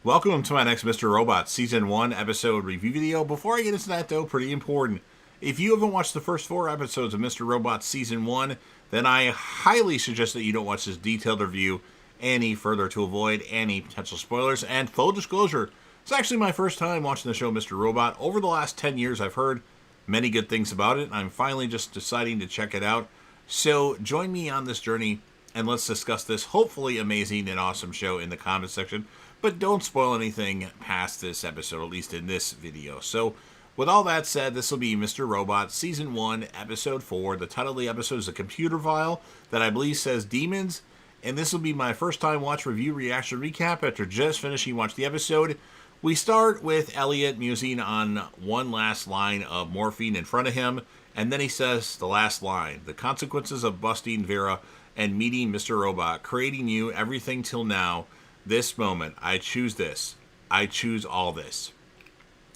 Welcome to my next Mr. Robot Season 1 episode review video. Before I get into that though, pretty important. If you haven't watched the first 4 episodes of Mr. Robot Season 1, then I highly suggest that you don't watch this detailed review any further to avoid any potential spoilers. And full disclosure, it's actually my first time watching the show Mr. Robot. Over the last 10 years I've heard many good things about it. I'm finally just deciding to check it out. So join me on this journey and let's discuss this hopefully amazing and awesome show in the comment section. But don't spoil anything past this episode, at least in this video. So, with all that said, this will be Mr. Robot Season 1, Episode 4. The title of the episode is a computer file that I believe says Demons. And this will be my first time watch, review, reaction, recap after just finishing watch the episode. We start with Elliot musing on one last line of morphine in front of him. And then he says the last line. The consequences of busting Vera and meeting Mr. Robot, creating you, everything till now. This moment, I choose this. I choose all this.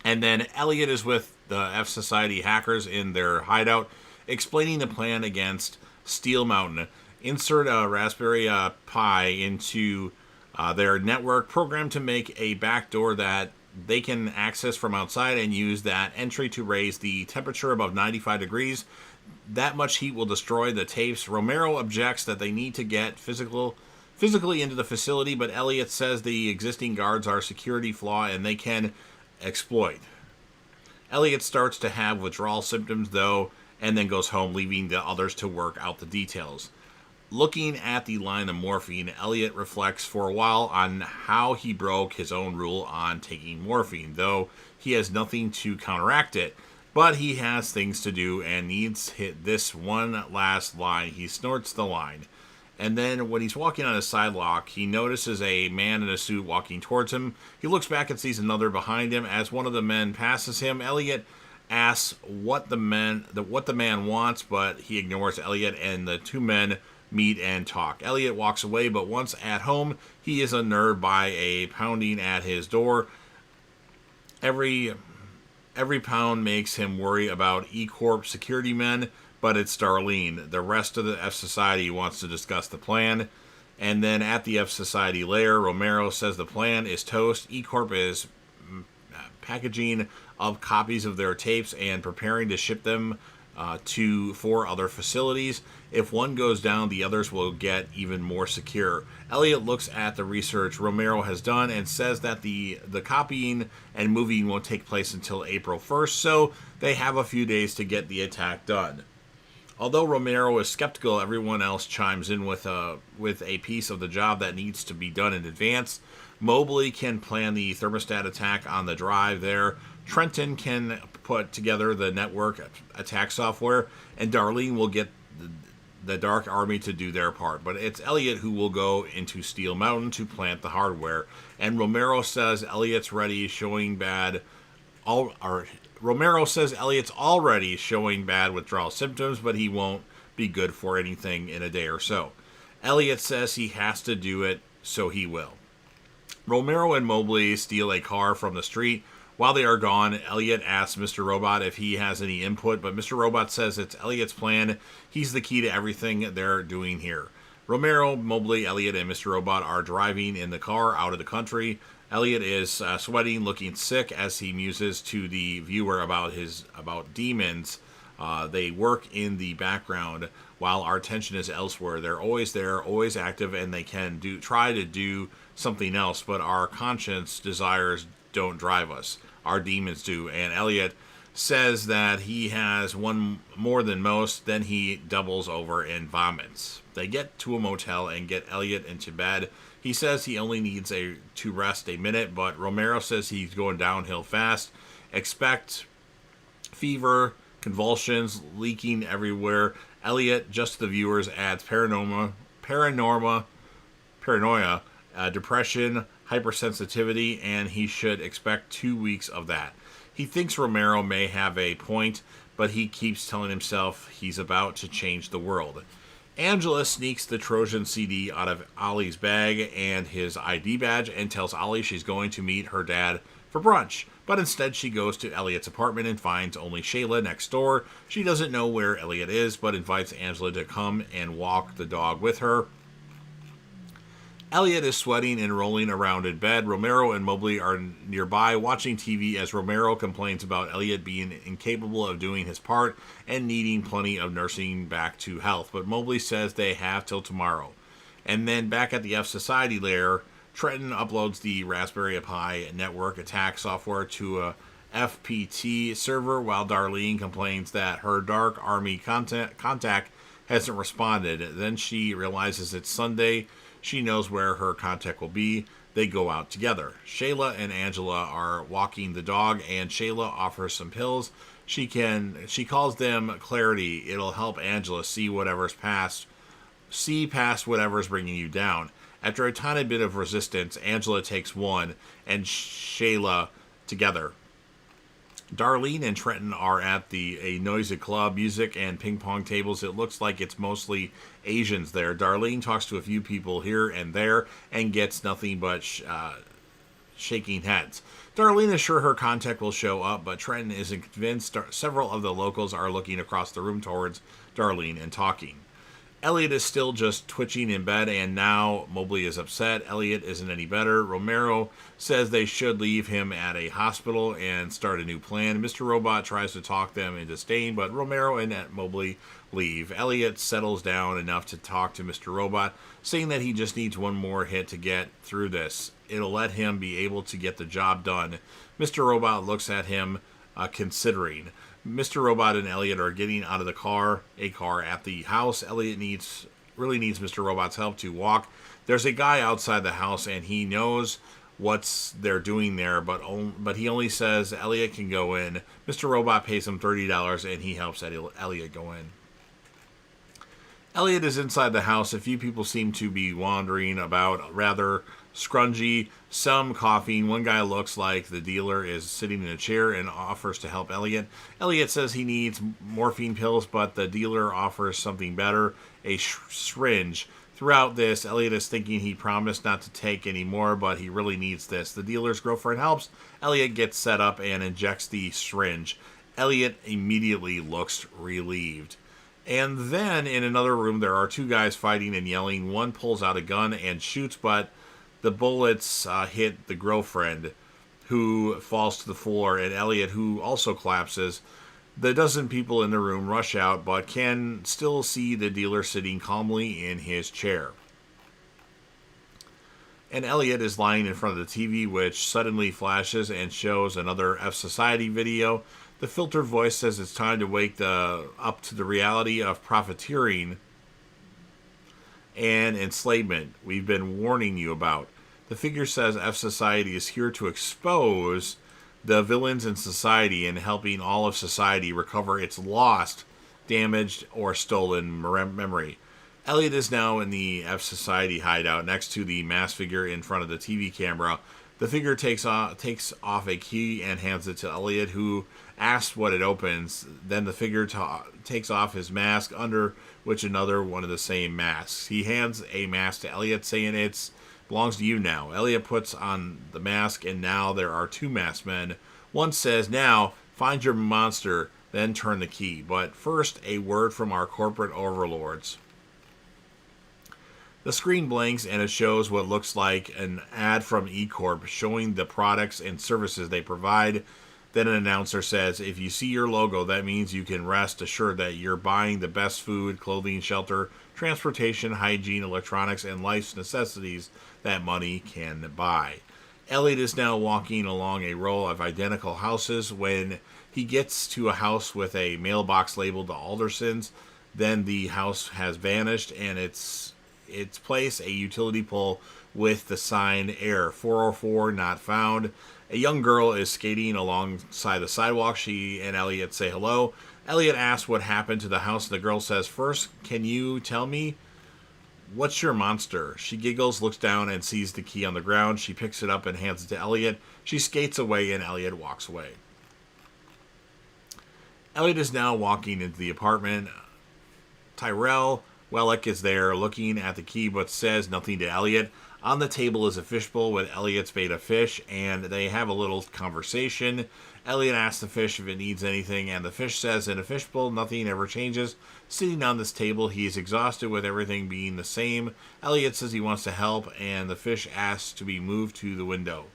And then Elliot is with the F Society hackers in their hideout, explaining the plan against Steel Mountain. Insert a Raspberry Pi into their network, programmed to make a backdoor that they can access from outside and use that entry to raise the temperature above 95 degrees. That much heat will destroy the tapes. Romero objects that they need to get physically into the facility, but Elliot says the existing guards are a security flaw and they can exploit. Elliot starts to have withdrawal symptoms, though, and then goes home, leaving the others to work out the details. Looking at the line of morphine, Elliot reflects for a while on how he broke his own rule on taking morphine, though he has nothing to counteract it. But he has things to do and needs to hit this one last line. He snorts the line. And then when he's walking on a sidewalk, he notices a man in a suit walking towards him. He looks back and sees another behind him. As one of the men passes him, Elliot asks what the man wants, but he ignores Elliot, and the two men meet and talk. Elliot walks away, but once at home, he is unnerved by a pounding at his door. Every pound makes him worry about E-Corp security men, but it's Darlene. The rest of the F Society wants to discuss the plan. And then at the F Society lair, Romero says the plan is toast. E-Corp is packaging up copies of their tapes and preparing to ship them to 4 other facilities. If one goes down, the others will get even more secure. Elliot looks at the research Romero has done and says that the copying and moving won't take place until April 1st, so they have a few days to get the attack done. Although Romero is skeptical, everyone else chimes in with a piece of the job that needs to be done in advance. Mobley can plan the thermostat attack on the drive there. Trenton can put together the network attack software, and Darlene will get the Dark Army to do their part. But it's Elliot who will go into Steel Mountain to plant the hardware. And Romero says Elliot's already showing bad withdrawal symptoms, but he won't be good for anything in a day or so. Elliot says he has to do it, so he will. Romero and Mobley steal a car from the street. While they are gone, Elliot asks Mr. Robot if he has any input, but Mr. Robot says it's Elliot's plan. He's the key to everything they're doing here. Romero, Mobley, Elliot, and Mr. Robot are driving in the car out of the country. Elliot is sweating, looking sick as he muses to the viewer about demons. They work in the background while our attention is elsewhere. They're always there, always active, and they can try to do something else, but our conscience desires don't drive us. Our demons do. And Elliot says that he has one more than most, then he doubles over and vomits. They get to a motel and get Elliot into bed. He says he only needs to rest a minute, but Romero says he's going downhill fast. Expect fever, convulsions, leaking everywhere. Elliot, just the viewers, adds paranoia, depression, hypersensitivity, and he should expect 2 weeks of that. He thinks Romero may have a point, but he keeps telling himself he's about to change the world. Angela sneaks the Trojan CD out of Ollie's bag and his ID badge and tells Ollie she's going to meet her dad for brunch. But instead she goes to Elliot's apartment and finds only Shayla next door. She doesn't know where Elliot is, but invites Angela to come and walk the dog with her. Elliot is sweating and rolling around in bed. Romero and Mobley are nearby watching TV as Romero complains about Elliot being incapable of doing his part and needing plenty of nursing back to health. But Mobley says they have till tomorrow. And then back at the F Society lair, Trenton uploads the Raspberry Pi network attack software to a FPT server while Darlene complains that her Dark Army contact hasn't responded. Then she realizes it's Sunday. She knows where her contact will be. They go out together. Shayla and Angela are walking the dog, and Shayla offers some pills. She calls them Clarity. It'll help Angela see past whatever's bringing you down. After a tiny bit of resistance, Angela takes one, and Shayla together. Darlene and Trenton are at a noisy club, music and ping pong tables. It looks like it's mostly Asians there. Darlene talks to a few people here and there and gets nothing but shaking heads. Darlene is sure her contact will show up, but Trenton isn't convinced. Several of the locals are looking across the room towards Darlene and talking. Elliot is still just twitching in bed, and now Mobley is upset. Elliot isn't any better. Romero says they should leave him at a hospital and start a new plan. Mr. Robot tries to talk them into staying, but Romero and Mobley leave. Elliot settles down enough to talk to Mr. Robot, saying that he just needs one more hit to get through this. It'll let him be able to get the job done. Mr. Robot looks at him, considering. Mr. Robot and Elliot are getting out of a car at the house. Elliot really needs Mr. Robot's help to walk. There's a guy outside the house, and he knows what they're doing there, but he only says Elliot can go in. Mr. Robot pays him $30, and he helps Elliot go in. Elliot is inside the house. A few people seem to be wandering about, rather scrungy, some coughing. One guy looks like the dealer is sitting in a chair and offers to help Elliot. Elliot says he needs morphine pills, but the dealer offers something better, a syringe. Throughout this, Elliot is thinking he promised not to take any more, but he really needs this. The dealer's girlfriend helps. Elliot gets set up and injects the syringe. Elliot immediately looks relieved. And then in another room, there are two guys fighting and yelling. One pulls out a gun and shoots, but the bullets hit the girlfriend, who falls to the floor, and Elliot, who also collapses. The dozen people in the room rush out, but can still see the dealer sitting calmly in his chair. And Elliot is lying in front of the TV, which suddenly flashes and shows another F Society video. The filtered voice says it's time to wake up to the reality of profiteering and enslavement we've been warning you about. The figure says F Society is here to expose the villains in society and helping all of society recover its lost, damaged, or stolen memory. Elliot is now in the F Society hideout next to the masked figure in front of the TV camera. The figure takes off a key and hands it to Elliot, who asks what it opens. Then the figure takes off his mask, under which another one of the same masks. He hands a mask to Elliot, saying it belongs to you now. Elliot puts on the mask, and now there are two masked men. One says, now, find your monster, then turn the key. But first, a word from our corporate overlords. The screen blinks and it shows what looks like an ad from E-Corp showing the products and services they provide. Then an announcer says, if you see your logo, that means you can rest assured that you're buying the best food, clothing, shelter, transportation, hygiene, electronics, and life's necessities that money can buy. Elliot is now walking along a row of identical houses when he gets to a house with a mailbox labeled the Aldersons. Then the house has vanished, and its place a utility pole with the sign Air 404 not found. A young girl is skating alongside the sidewalk. She and Elliot say hello. Elliot asks what happened to the house, and the girl says, first, can you tell me what's your monster? She giggles, looks down, and sees the key on the ground. She picks it up and hands it to Elliot. She skates away, and Elliot walks away. Elliot is now walking into the apartment. Tyrell Wellick is there looking at the key but says nothing to Elliot. On the table is a fishbowl with Elliot's bait of fish, and they have a little conversation. Elliot asks the fish if it needs anything, and the fish says in a fishbowl nothing ever changes. Sitting on this table, he is exhausted with everything being the same. Elliot says he wants to help, and the fish asks to be moved to the window.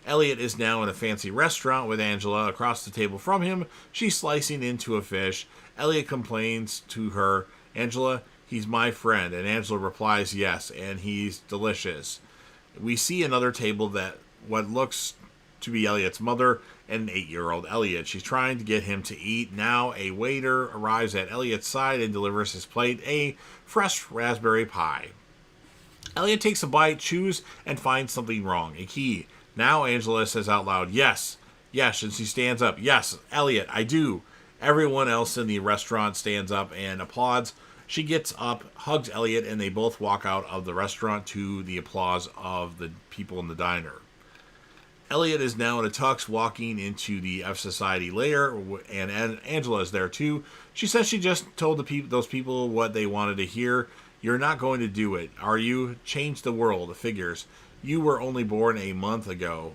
Elliot is now in a fancy restaurant with Angela across the table from him. She's slicing into a fish. Elliot complains to her, Angela, he's my friend, and Angela replies yes, and he's delicious. We see another table that what looks to be Elliot's mother and an 8-year-old Elliot. She's trying to get him to eat. Now a waiter arrives at Elliot's side and delivers his plate, a fresh raspberry pie. Elliot takes a bite, chews, and finds something wrong, a key. Now Angela says out loud, yes, and she stands up. Yes, Elliot, I do. Everyone else in the restaurant stands up and applauds. She gets up, hugs Elliot, and they both walk out of the restaurant to the applause of the people in the diner. Elliot is now in a tux walking into the F Society lair, and Angela is there too. She says she just told those people what they wanted to hear. You're not going to do it, are you? Change the world, figures. You were only born a month ago.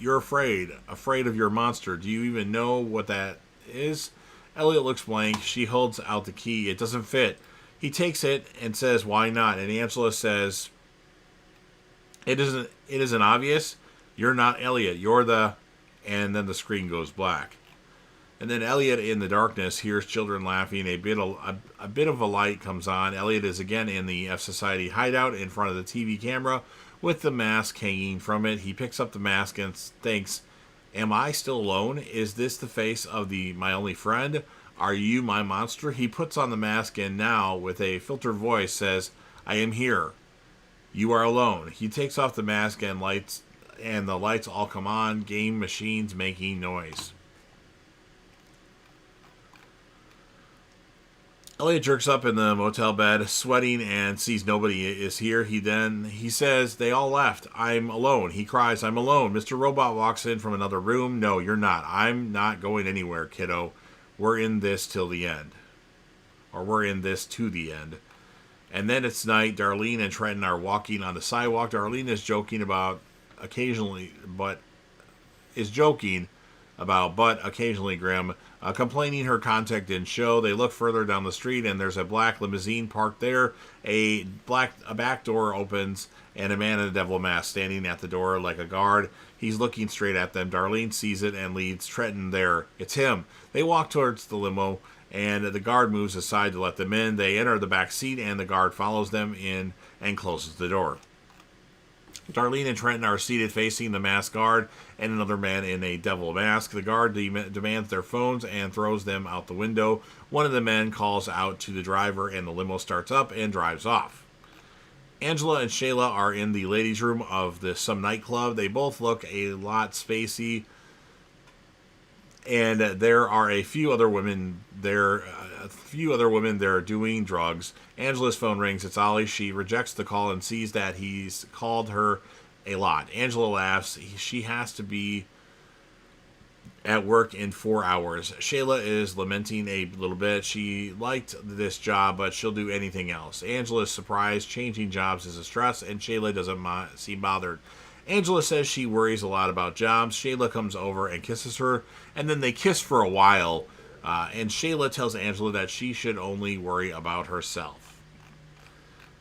You're afraid of your monster. Do you even know what that is? Elliot looks blank. She holds out the key. It doesn't fit. He takes it and says, why not? And Angela says, it isn't obvious. You're not Elliot. You're the... And then the screen goes black. And then Elliot, in the darkness, hears children laughing. A bit of a light comes on. Elliot is again in the F Society hideout in front of the TV camera with the mask hanging from it. He picks up the mask and thinks, am I still alone? Is this the face of my only friend? Are you my monster? He puts on the mask and now, with a filtered voice, says, I am here. You are alone. He takes off the mask and the lights all come on. Game machines making noise. Elliot jerks up in the motel bed, sweating, and sees nobody is here. He says, they all left. I'm alone. He cries, I'm alone. Mr. Robot walks in from another room. No, you're not. I'm not going anywhere, kiddo. We're in this till the end. Or we're in this to the end. And then it's night. Darlene and Trenton are walking on the sidewalk. Darlene is joking about occasionally grim, complaining her contact didn't show. They look further down the street and there's a black limousine parked there. A back door opens and a man in a devil mask standing at the door like a guard. He's looking straight at them. Darlene sees it and leads Trenton there. It's him. They walk towards the limo and the guard moves aside to let them in. They enter the back seat and the guard follows them in and closes the door. Darlene and Trenton are seated facing the masked guard and another man in a devil mask. The guard demands their phones and throws them out the window. One of the men calls out to the driver and the limo starts up and drives off. Angela and Shayla are in the ladies' room of some nightclub. They both look a lot spacey, and there are a few other women there. Doing drugs. Angela's phone rings. It's Ollie. She rejects the call and sees that he's called her a lot. Angela laughs. She has to be at work in 4 hours. Shayla is lamenting a little bit. She liked this job, but she'll do anything else. Angela is surprised. Changing jobs is a stress, and Shayla doesn't seem bothered. Angela says she worries a lot about jobs. Shayla comes over and kisses her, and then they kiss for a while. And Shayla tells Angela that she should only worry about herself.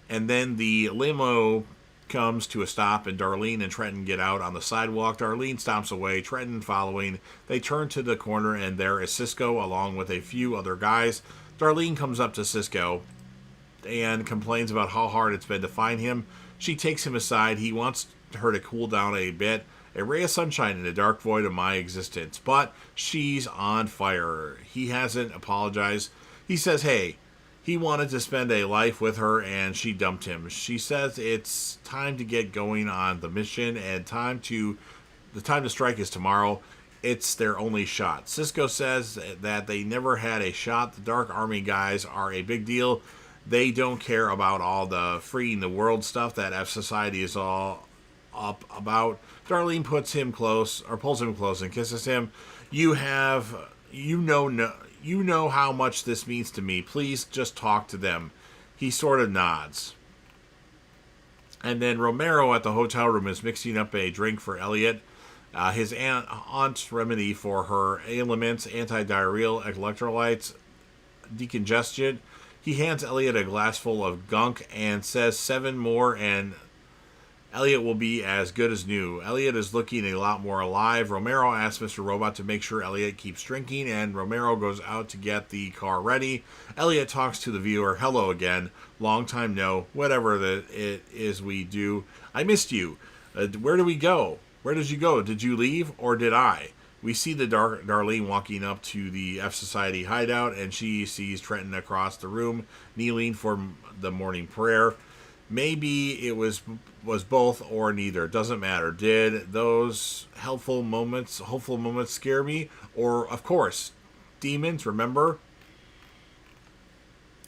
And then the limo comes to a stop, and Darlene and Trenton get out on the sidewalk. Darlene stomps away, Trenton following. They turn to the corner, and there is Cisco along with a few other guys. Darlene comes up to Cisco and complains about how hard it's been to find him. She takes him aside. He wants her to cool down a bit. A ray of sunshine in the dark void of my existence. But she's on fire. He hasn't apologized. He says, hey, he wanted to spend a life with her and she dumped him. She says it's time to get going on the mission and the time to strike is tomorrow. It's their only shot. Cisco says that they never had a shot. The Dark Army guys are a big deal. They don't care about all the freeing the world stuff that F Society is all up about. Darlene pulls him close and kisses him. You know You know how much this means to me. Please just talk to them. He sort of nods. And then Romero at the hotel room is mixing up a drink for Elliot. His aunt's remedy for her ailments, anti-diarrheal electrolytes, decongestion. He hands Elliot a glass full of gunk and says 7 more and Elliot will be as good as new. Elliot is looking a lot more alive. Romero asks Mr. Robot to make sure Elliot keeps drinking, and Romero goes out to get the car ready. Elliot talks to the viewer. Hello again. Long time no. Whatever it is we do. I missed you. Where do we go? Where did you go? Did you leave or did I? We see the Darlene walking up to the F Society hideout, and she sees Trenton across the room, kneeling for the morning prayer. Maybe it was both or neither. Doesn't matter. Did those hopeful moments scare me? Or, of course, demons, remember?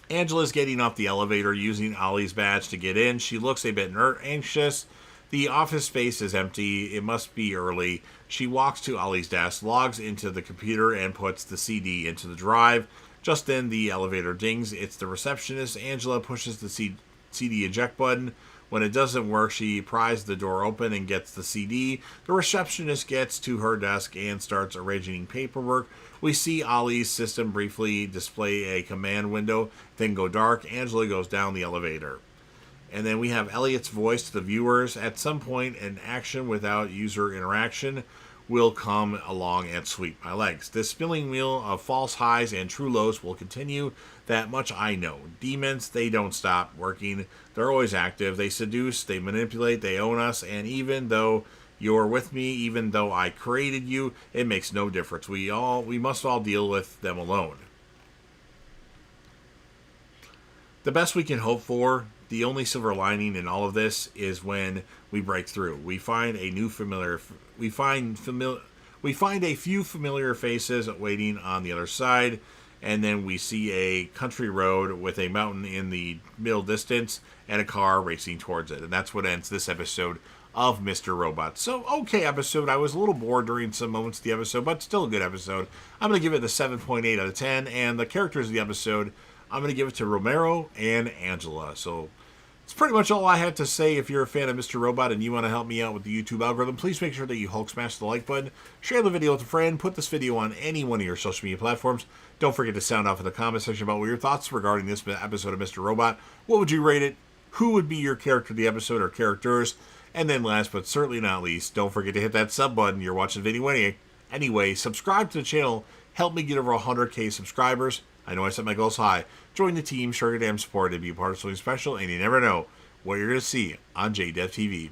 Angela's getting off the elevator using Ollie's badge to get in. She looks a bit anxious. The office space is empty. It must be early. She walks to Ollie's desk, logs into the computer, and puts the CD into the drive. Just then, the elevator dings. It's the receptionist. Angela pushes the CD eject button. When it doesn't work, she pries the door open and gets the CD. The receptionist gets to her desk and starts arranging paperwork. We see Ollie's system briefly display a command window, then go dark. Angela goes down the elevator. And then we have Elliot's voice to the viewers. At some point, an action without user interaction will come along and sweep my legs. This spinning wheel of false highs and true lows will continue. That much I know. Demons, they don't stop working. They're always active. They seduce, they manipulate, they own us, and even though you're with me, even though I created you, it makes no difference. We must all deal with them alone. The best we can hope for, the only silver lining in all of this, is when we break through. We find a few familiar faces waiting on the other side, and then we see a country road with a mountain in the middle distance and a car racing towards it. And that's what ends this episode of Mr. Robot. So, okay episode. I was a little bored during some moments of the episode, but still a good episode. I'm going to give it a 7.8 out of 10, and the characters of the episode, I'm going to give it to Romero and Angela. So, it's pretty much all I have to say. If you're a fan of Mr. Robot and you want to help me out with the YouTube algorithm, please make sure that you Hulk smash the like button, share the video with a friend, put this video on any one of your social media platforms. Don't forget to sound off in the comment section about what your thoughts regarding this episode of Mr. Robot. What would you rate it? Who would be your character of the episode or characters? And then last but certainly not least, don't forget to hit that sub button. You're watching the video anyway. Subscribe to the channel. Help me get over 100K subscribers. I know I set my goals high. Join the team, show your damn support, and be a part of something special, and you never know what you're going to see on JDev TV.